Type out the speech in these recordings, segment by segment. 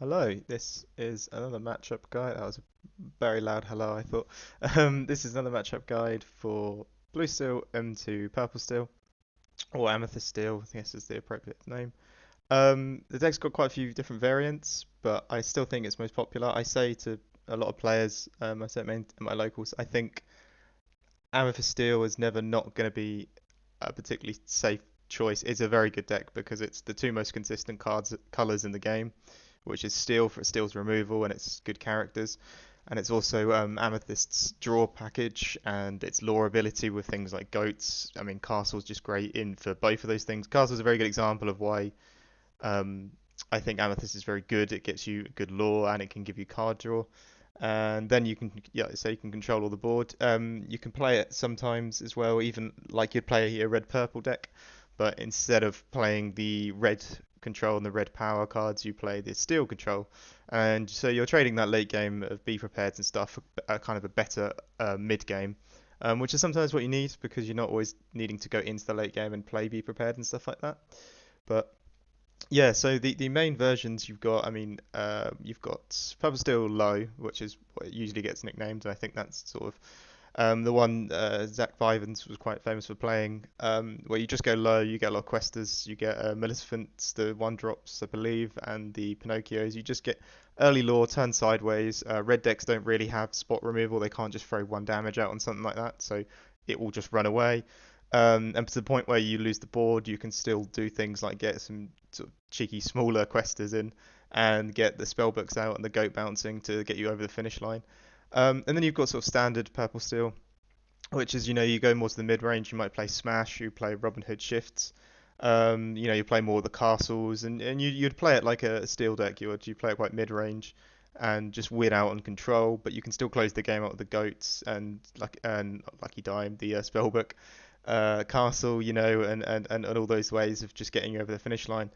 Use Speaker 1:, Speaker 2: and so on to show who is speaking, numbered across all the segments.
Speaker 1: Hello, this is another matchup guide. That was a very loud hello, I thought. This is another matchup guide for Blue Steel into Purple Steel, or Amethyst Steel, I guess is the appropriate name. The deck's got quite a few different variants, but I still think it's most popular. I say to a lot of players, I say it at my locals, I think Amethyst Steel is never not going to be a particularly safe choice. It's a very good deck because it's the two most consistent colors in the game, which is Steel for Steel's removal and its good characters, and it's also Amethyst's draw package and its lore ability with things like goats. I mean, Castle's just great in for both of those things. Castle's a very good example of why um, I think Amethyst is very good. It gets you good lore and it can give you card draw. And then you can, yeah, so you can control all the board. You can play it sometimes as well, even like you'd play a red purple deck, but instead of playing the red control and the red power cards, you play the steel control. And so you're trading that late game of be prepared and stuff for a kind of a better mid game, which is sometimes what you need because you're not always needing to go into the late game and play be prepared and stuff like that. But yeah, so the main versions you've got, I mean, you've got Purple Steel Low, which is what it usually gets nicknamed, and I think that's sort of the one Zach Bivens was quite famous for playing, where you just go low, you get a lot of Questas, you get Maleficents, the one drops, I believe, and the Pinocchios. You just get early lore, turn sideways. Red decks don't really have spot removal, they can't just throw one damage out on something like that, so it will just run away. And to the point where you lose the board, you can still do things like get some sort of cheeky smaller questers in and get the spell books out and the goat bouncing to get you over the finish line. And then you've got sort of standard purple steel, which is, you go more to the mid range. You might play Smash, you play Robin Hood Shifts. You play more of the castles, and you'd play it like a steel deck. You play it quite mid range, and just win out on control. But you can still close the game out with the goats and Lucky Dime, the spellbook, castle, and all those ways of just getting you over the finish line.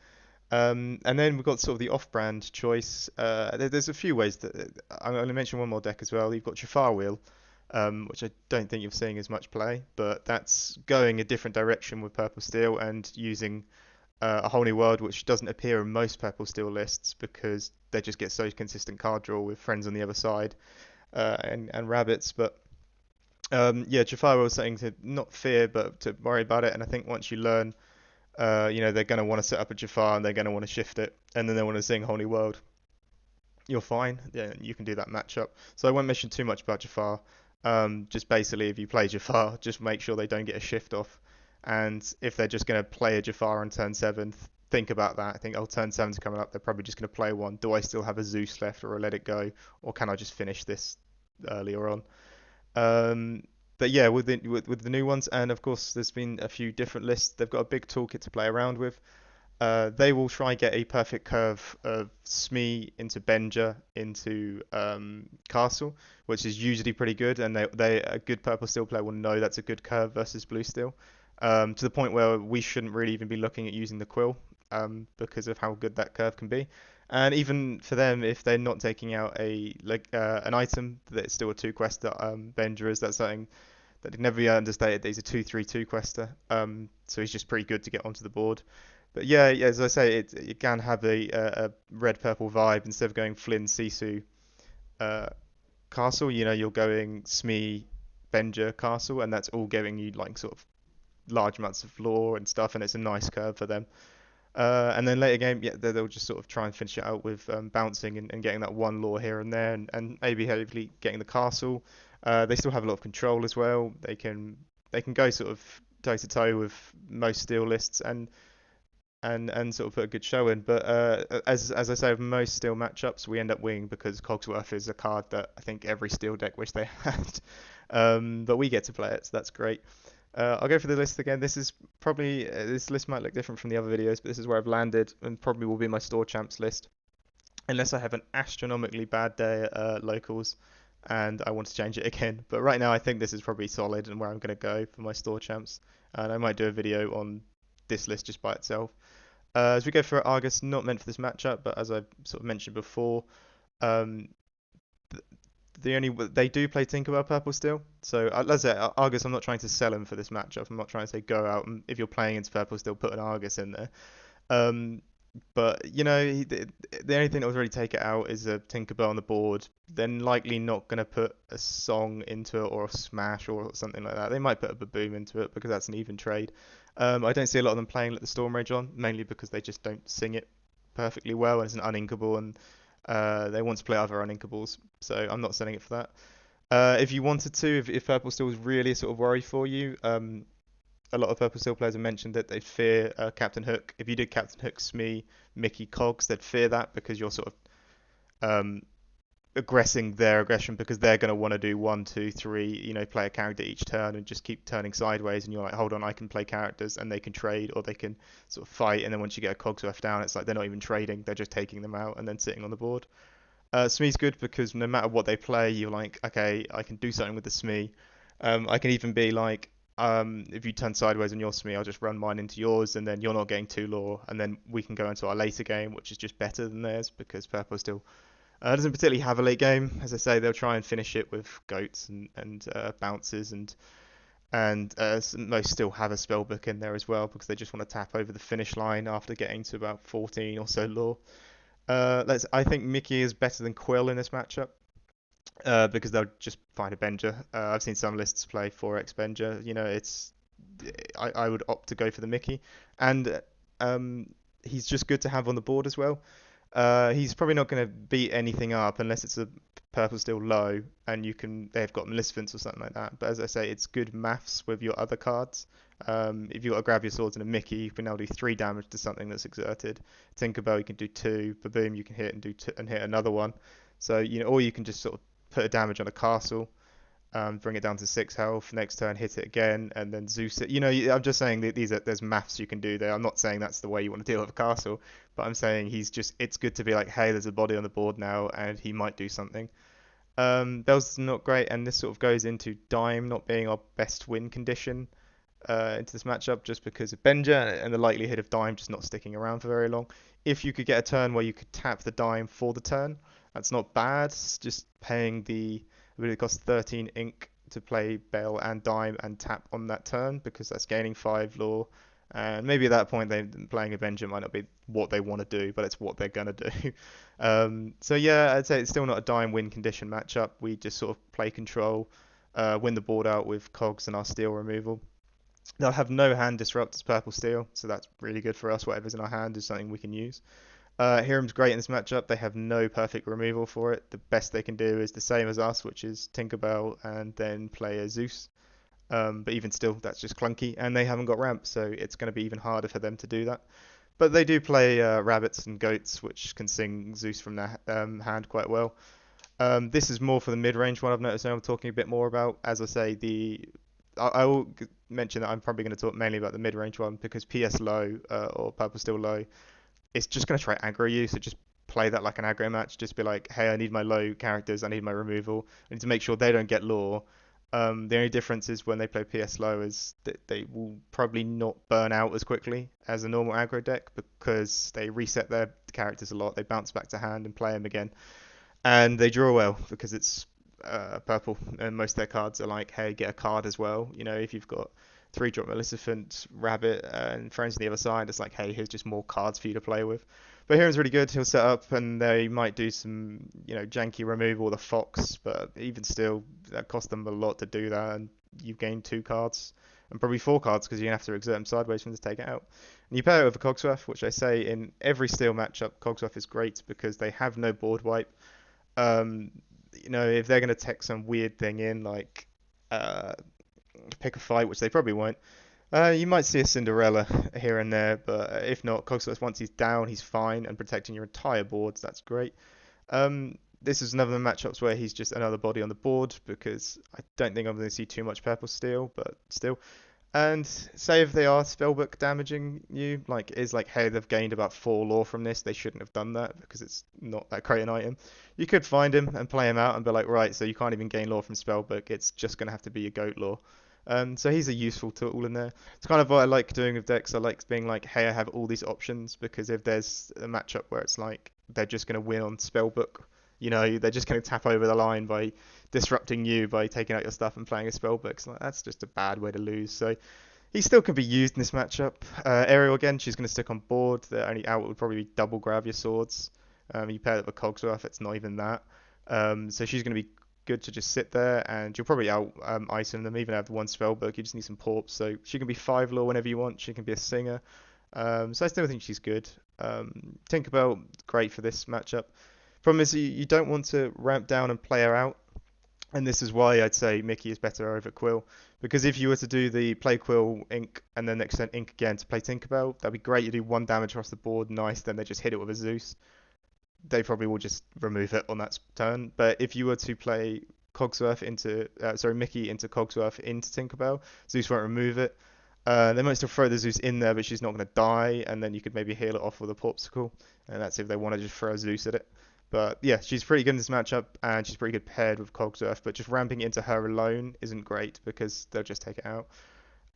Speaker 1: And then we've got sort of the off-brand choice. There's a few ways that I'm going to mention one more deck as well. You've got Jafar Wheel, which I don't think you're seeing as much play, but that's going a different direction with Purple Steel and using a whole new world, which doesn't appear in most Purple Steel lists because they just get so consistent card draw with friends on the other side and rabbits. But yeah, Jafar was saying to not fear, but to worry about it. And I think once you learn, they're going to want to set up a Jafar and they're going to want to shift it, and then they want to sing Holy World. You're fine. Yeah, you can do that matchup. So I won't mention too much about Jafar. Just basically, if you play Jafar, just make sure they don't get a shift off. And if they're just going to play a Jafar on turn 7, think about that. I think, oh, turn 7's coming up. They're probably just going to play one. Do I still have a Zeus left or a Let It Go? Or can I just finish this earlier on? Um, but yeah, with the new ones, and of course, there's been a few different lists. They've got a big toolkit to play around with. They will try and get a perfect curve of Smee into Benja into Castle, which is usually pretty good, and they a good purple steel player will know that's a good curve versus blue steel. To the point where we shouldn't really even be looking at using the quill because of how good that curve can be. And even for them, if they're not taking out an item that's still a two quest that Benja is, that's something that can never be understated. He's a 2/3/2 quester, so he's just pretty good to get onto the board. But yeah, yeah, as I say, it can have a red purple vibe instead of going Flynn Sisu uh, Castle. You're going Smee Benja Castle, and that's all giving you like sort of large amounts of lore and stuff, and it's a nice curve for them. And then later game, yeah, they'll just sort of try and finish it out with bouncing and getting that one lore here and there, and maybe hopefully getting the castle. They still have a lot of control as well. They can go sort of toe to toe with most steel lists and sort of put a good show in. But as I say, with most steel matchups, we end up winning because Cogsworth is a card that I think every steel deck wish they had. But we get to play it, so that's great. I'll go for the list again. This list might look different from the other videos, but this is where I've landed and probably will be my store champs list, unless I have an astronomically bad day at locals and I want to change it again. But right now, I think this is probably solid and where I'm going to go for my store champs. And I might do a video on this list just by itself. As we go for Argus, not meant for this matchup, but as I sort of mentioned before, um, they do play Tinkerbell purple still. So let's say Argus, I'm not trying to sell him for this matchup. I'm not trying to say go out and if you're playing into purple still, put an Argus in there. Um, But the only thing that would really take it out is a Tinkerbell on the board. They're likely not going to put a song into it or a smash or something like that. They might put a Baboom into it because that's an even trade. I don't see a lot of them playing Let the Storm Rage on, mainly because they just don't sing it perfectly well and it's an uninkable and they want to play other uninkables. So I'm not selling it for that. If you wanted to, if Purple Steel was really a sort of worry for you, a lot of Purple Steel players have mentioned that they fear Captain Hook. If you did Captain Hook, Smee, Mickey, Cogs, they'd fear that because you're sort of aggressing their aggression because they're going to want to do one, two, three, play a character each turn and just keep turning sideways. And you're like, hold on, I can play characters and they can trade or they can sort of fight. And then once you get a Cogsworth down, it's like they're not even trading, they're just taking them out and then sitting on the board. Smee's good because no matter what they play, you're like, okay, I can do something with the Smee. I can even be like, if you turn sideways on your Smee, I'll just run mine into yours, and then you're not getting two lore, and then we can go into our later game, which is just better than theirs because Purple still doesn't particularly have a late game. As I say, they'll try and finish it with goats and bounces, and most still have a spellbook in there as well because they just want to tap over the finish line after getting to about 14 or so lore. I think Mickey is better than Quill in this matchup because they'll just find a Benger. I've seen some lists play 4x Benger. I would opt to go for the Mickey, and he's just good to have on the board as well. He's probably not going to beat anything up unless it's a purple still low and they've got Maleficents or something like that. But as I say, it's good maths with your other cards. If you've got to grab your swords and a Mickey, you can now do 3 damage to something that's exerted. Tinkerbell, you can do 2. Baboom, you can hit and do two, and hit another one. So or you can just sort of put a damage on a castle, bring it down to 6 health. Next turn, hit it again, and then Zeus it. I'm just saying that there's maths you can do there. I'm not saying that's the way you want to deal with a castle, but I'm saying it's good to be like, hey, there's a body on the board now, and he might do something. Bell's not great, and this sort of goes into Dime not being our best win condition into this matchup just because of Benja and the likelihood of Dime just not sticking around for very long. If you could get a turn where you could tap the Dime for the turn, that's not bad. It's just paying it really costs 13 ink to play Bell and Dime and tap on that turn because that's gaining 5 lore. And maybe at that point, playing a Benja might not be what they want to do, but it's what they're going to do. So yeah, I'd say it's still not a Dime win condition matchup. We just sort of play control, win the board out with Cogs and our steel removal. They'll have no hand disrupt as purple steel, so that's really good for us. Whatever's in our hand is something we can use. Hiram's great in this matchup. They have no perfect removal for it. The best they can do is the same as us, which is Tinkerbell and then play a Zeus. But even still, that's just clunky, and they haven't got ramp, so it's going to be even harder for them to do that. But they do play rabbits and goats, which can sing Zeus from their hand quite well. This is more for the mid-range one I've noticed now I'm talking a bit more about. As I say, I will mention that I'm probably going to talk mainly about the mid-range one because PS low or purple still low, it's just going to try aggro you, so just play that like an aggro match. Just be like, hey, I need my low characters, I need my removal. I need to make sure they don't get lore. The only difference is when they play PS low is that they will probably not burn out as quickly as a normal aggro deck because they reset their characters a lot. They bounce back to hand and play them again, and they draw well because it's purple, and most of their cards are like, hey, get a card as well. If you've got 3-drop Maleficent, Rabbit, and friends on the other side, it's like, hey, here's just more cards for you to play with. But Heron's really good. He'll set up, and they might do some, janky removal, the Fox, but even still, that costs them a lot to do that, and you've gained 2 cards, and probably 4 cards, because you have to exert them sideways for them to take it out. And you pair it with a Cogsworth, which I say in every steel matchup, Cogsworth is great, because they have no board wipe. Um, if they're going to tech some weird thing in, like uh, pick a fight, which they probably won't, you might see a Cinderella here and there, but if not, Cogsworth, once he's down, he's fine, and protecting your entire boards, that's great. This is another matchups where he's just another body on the board, because I don't think I'm going to see too much purple steel, but still. And say if they are spellbook damaging you, hey, they've gained about 4 lore from this, they shouldn't have done that because it's not that great an item. You could find him and play him out and be like, right, so you can't even gain lore from spellbook, it's just going to have to be your goat lore. So he's a useful tool in there. It's kind of what I like doing with decks. I like being like, hey, I have all these options because if there's a matchup where it's like they're just going to win on spellbook, they're just going to tap over the line by disrupting you by taking out your stuff and playing a spellbook. So that's just a bad way to lose. So He still can be used in this matchup. Ariel again, she's going to stick on board. The only out would probably be double grab your swords. You pair that with Cogsworth, it's not even that. So she's going to be good to just sit there, and you'll probably out item them, even have one spell book. You just need some porps. So she can be 5 lore whenever you want. She can be a singer. So I still think she's good. Tinkerbell, great for this matchup. Problem is, you don't want to ramp down and play her out, and this is why I'd say Mickey is better over Quill. Because if you were to do the play Quill Ink and then next turn Ink again to play Tinkerbell, that'd be great. You do 1 damage across the board, nice. Then they just hit it with a Zeus. They probably will just remove it on that turn. But if you were to play Mickey into Cogsworth into Tinkerbell, Zeus won't remove it. They might still throw the Zeus in there, but she's not going to die, and then you could maybe heal it off with a Popsicle, and that's if they want to just throw a Zeus at it. But yeah, she's pretty good in this matchup, and she's pretty good paired with Cogsworth, but just ramping into her alone isn't great because they'll just take it out.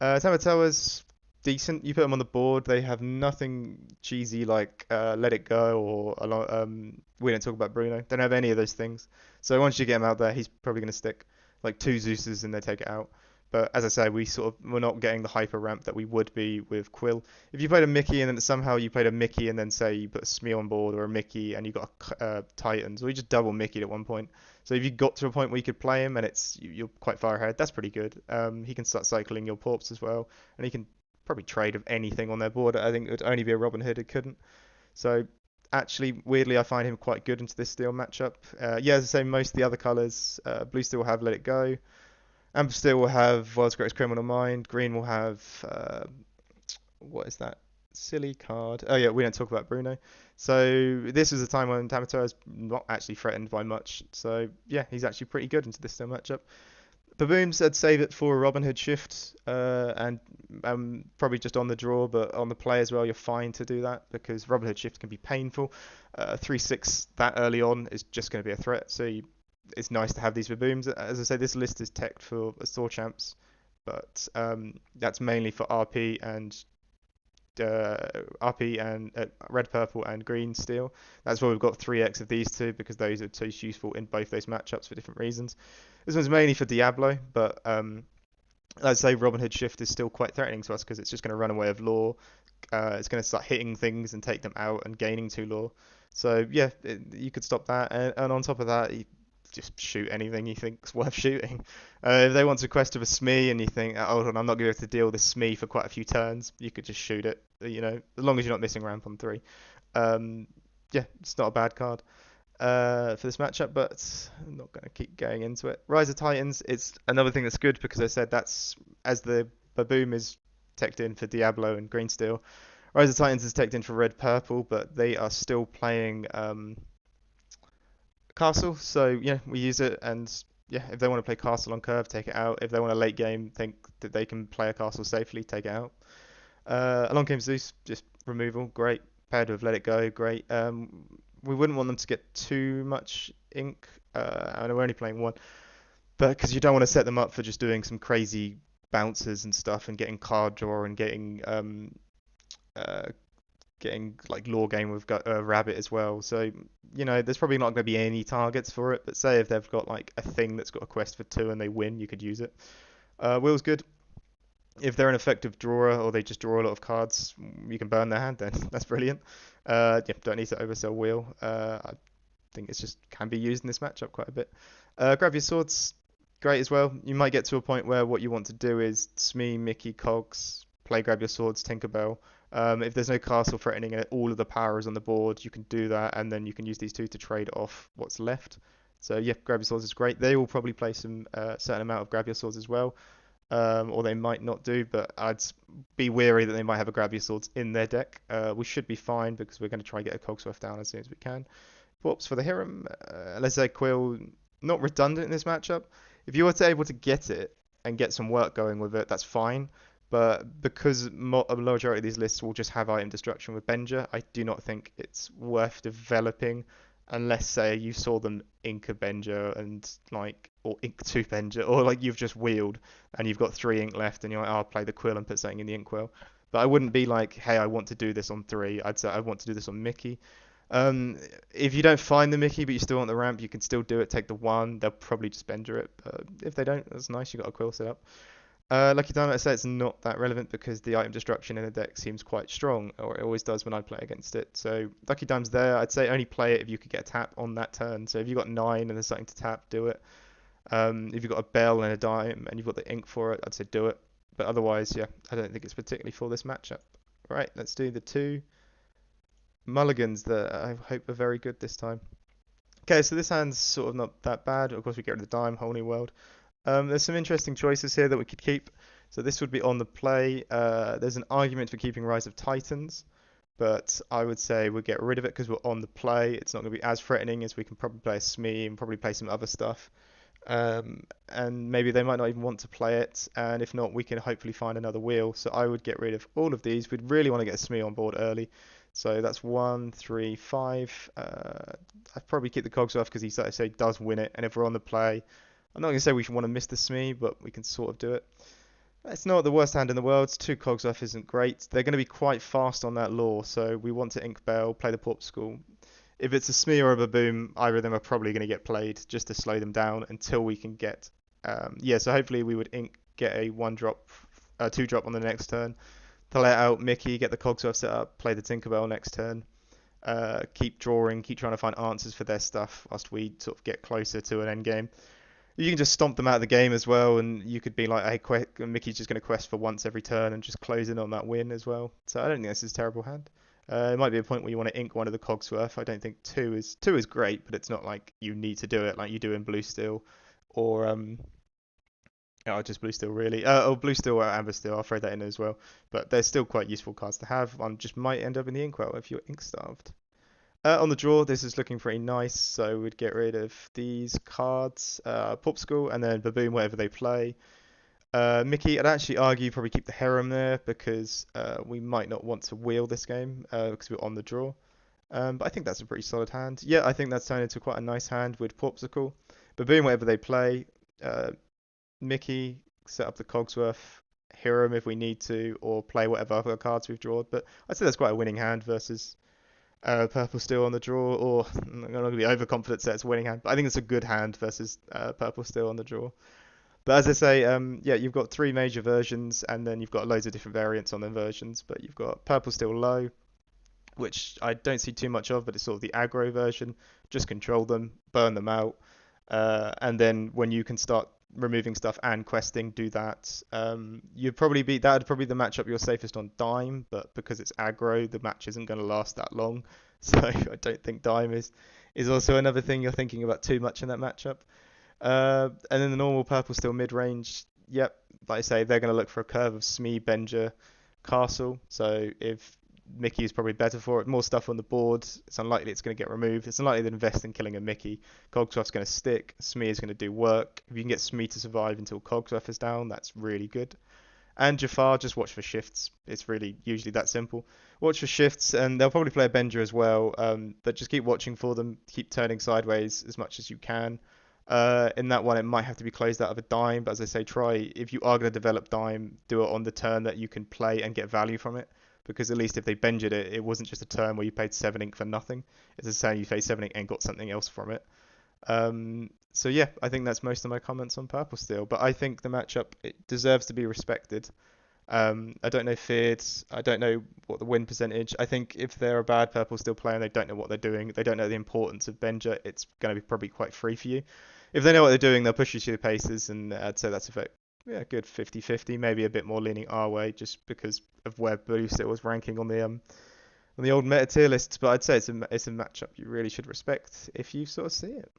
Speaker 1: Tamatoa's decent. You put them on the board, they have nothing cheesy like Let It Go or we don't talk about Bruno. They don't have any of those things. So once you get him out there, he's probably going to stick like 2 Zeuses and they take it out. But as I say, we're not getting the hyper ramp that we would be with Quill. If you played a Mickey and then somehow you played a Mickey and then say you put a Smee on board or a Mickey and you got a Titans, or you just double Mickey at one point. So if you got to a point where you could play him and you're quite far ahead, that's pretty good. He can start cycling your Porps as well, and he can probably trade of anything on their board. I think it would only be a Robin Hood it couldn't. So actually, weirdly, I find him quite good into this steel matchup. Yeah, as I say, most of the other colours, blue still will have Let It Go. Amber Steel will have World's Greatest Criminal Mind. Green will have what is that silly card? Oh yeah, we don't talk about Bruno. So this is a time when Tamato is not actually threatened by much. So yeah, he's actually pretty good into this steel matchup. Baboons, I'd save it for a Robin Hood shift, and probably just on the draw, but on the play as well, you're fine to do that because Robin Hood shift can be painful. 3/6 that early on is just going to be a threat, so it's nice to have these Baboons. As I say, this list is teched for Store Champs, but that's mainly for RP and red, purple, and green steel. That's why we've got 3x of these two because those are so useful in both those matchups for different reasons. This one's mainly for Diablo, but I'd say Robin Hood Shift is still quite threatening to us because it's just going to run away of lore. It's going to start hitting things and take them out and gaining 2 lore. So yeah, you could stop that, and on top of that, you just shoot anything you think's worth shooting. If they want to quest with a Smee and you think, oh, hold on, I'm not going to be able to deal with this Smee for quite a few turns, you could just shoot it. As long as you're not missing ramp on 3. Yeah, it's not a bad card for this matchup, but I'm not going to keep going into it. Rise of Titans, it's another thing that's good because I said that's as the Baboom is teched in for Diablo and Green Steel. Rise of Titans is teched in for Red Purple, but they are still playing Castle, so yeah, we use it, and yeah, if they want to play Castle on curve, take it out. If they want a late game, think that they can play a Castle safely, take it out. Along came Zeus, just removal, great. Paired with Let It Go, great. We wouldn't want them to get too much ink, and we're only playing one, but because you don't want to set them up for just doing some crazy bounces and stuff and getting card draw and uh, getting like lore game with rabbit as well. So there's probably not going to be any targets for it. But say if they've got like a thing that's got a quest for 2 and they win, you could use it. Will's good. If they're an effective drawer or they just draw a lot of cards, you can burn their hand. Then that's brilliant. Yeah, don't need to oversell Will. I think it's just can be used in this matchup quite a bit. Grab your swords, great as well. You might get to a point where what you want to do is Smee, Mickey, Cogs, play grab your swords, Tinkerbell. If there's no castle threatening it, all of the power is on the board, you can do that, and then you can use these 2 to trade off what's left. So yeah, grab your swords is great. They will probably play some certain amount of grab your swords as well, or they might not do, but I'd be wary that they might have a grab your swords in their deck. We should be fine because we're going to try and get a Cogsworth down as soon as we can. Whoops for the Hiram. Let's say Quill, not redundant in this matchup. If you were to able to get it and get some work going with it, that's fine. But because a majority of these lists will just have item destruction with Benja, I do not think it's worth developing unless, say, you saw them ink a Benja and or ink 2 Benja, or like you've just wheeled and you've got 3 ink left and you're like, oh, I'll play the Quill and put something in the inkwell. But I wouldn't be like, hey, I want to do this on 3. I'd say I want to do this on Mickey. If you don't find the Mickey but you still want the ramp, you can still do it. Take the 1. They'll probably just Benja it. If they don't, that's nice. You got a Quill set up. Lucky Diamond, I say it's not that relevant because the item destruction in the deck seems quite strong, or it always does when I play against it. So Lucky Diamond's there. I'd say only play it if you could get a tap on that turn. So if you've got 9 and there's something to tap, do it. If you've got a bell and a dime and you've got the ink for it, I'd say do it. But otherwise, yeah, I don't think it's particularly for this matchup. Right, let's do the 2 Mulligans that I hope are very good this time. Okay, so this hand's sort of not that bad. Of course, we get rid of the dime, whole new world. There's some interesting choices here that we could keep. So this would be on the play. There's an argument for keeping Rise of Titans, but I would say we'll get rid of it because we're on the play. It's not going to be as threatening as we can probably play a Smee and probably play some other stuff. And maybe they might not even want to play it. And if not, we can hopefully find another wheel. So I would get rid of all of these. We'd really want to get a Smee on board early. So that's 1, 3, 5. I'd probably keep the cogs off because he, like I say, does win it. And if we're on the play, I'm not going to say we should want to miss the Smee, but we can sort of do it. It's not the worst hand in the world. 2 cogs off isn't great. They're going to be quite fast on that law, so we want to Ink Bell, play the Pop School. If it's a Smee or a Baboom, either of them are probably going to get played just to slow them down until we can get. Yeah, so hopefully we would get a 1-drop, 2-drop on the next turn. To let out Mickey, get the cogs off set up, play the Tinkerbell next turn. Keep drawing, keep trying to find answers for their stuff whilst we sort of get closer to an end game. You can just stomp them out of the game as well, and you could be like, hey, Mickey's just going to quest for once every turn and just close in on that win as well. So I don't think this is a terrible hand. It might be a point where you want to ink one of the Cogsworth. I don't think two is great, but it's not like you need to do it like you do in Blue Steel or oh, just Blue Steel really. Or Blue Steel or Amber Steel. I'll throw that in as well. But they're still quite useful cards to have. One just might end up in the Inkwell if you're ink starved. On the draw, this is looking pretty nice, so we'd get rid of these cards, Popsicle, and then Baboon, whatever they play. Mickey, I'd actually argue probably keep the Harem there because we might not want to wheel this game because we're on the draw. But I think that's a pretty solid hand. Yeah, I think that's turned into quite a nice hand with Popsicle. Baboon, whatever they play. Mickey, set up the Cogsworth, Harem if we need to, or play whatever other cards we've drawn. But I'd say that's quite a winning hand versus Purple Steel on the draw, or I'm not going to be overconfident that it's a winning hand, but I think it's a good hand versus Purple Steel on the draw. But as I say, yeah, you've got 3 major versions, and then you've got loads of different variants on them versions. But you've got Purple Steel Low, which I don't see too much of, but it's sort of the aggro version. Just control them, burn them out, and then when you can start removing stuff and questing, do that. You'd probably be that'd probably the matchup you're safest on Dime, but because it's aggro, the match isn't going to last that long. So I don't think Dime is also another thing you're thinking about too much in that matchup. And then the normal Purple Steel mid range, yep, like I say, they're going to look for a curve of Smee, Benger, Castle. So if Mickey is probably better for it, more stuff on the board, it's unlikely it's going to get removed. It's unlikely to invest in killing a Mickey. Cogsworth's going to stick. Smee is going to do work. If you can get Smee to survive until Cogsworth is down, that's really good. And Jafar, just watch for shifts. It's really usually that simple. Watch for shifts, and they'll probably play a Benger as well. But just keep watching for them. Keep turning sideways as much as you can. In that one, it might have to be closed out of a dime, but as I say, try if you are going to develop dime, do it on the turn that you can play and get value from it. Because at least if they bengered it, it wasn't just a turn where you paid 7 ink for nothing. It's a turn you paid 7 ink and got something else from it. So yeah, I think that's most of my comments on Purple Steel. But I think the matchup it deserves to be respected. I don't know feared. I don't know what the win percentage. I think if they're a bad Purple Steel player and they don't know what they're doing, they don't know the importance of Benger, it's going to be probably quite free for you. If they know what they're doing, they'll push you to the paces, and I'd say that's a yeah, good 50-50, maybe a bit more leaning our way just because of where Blue Steel was ranking on the old meta tier lists. But I'd say it's a matchup you really should respect if you sort of see it.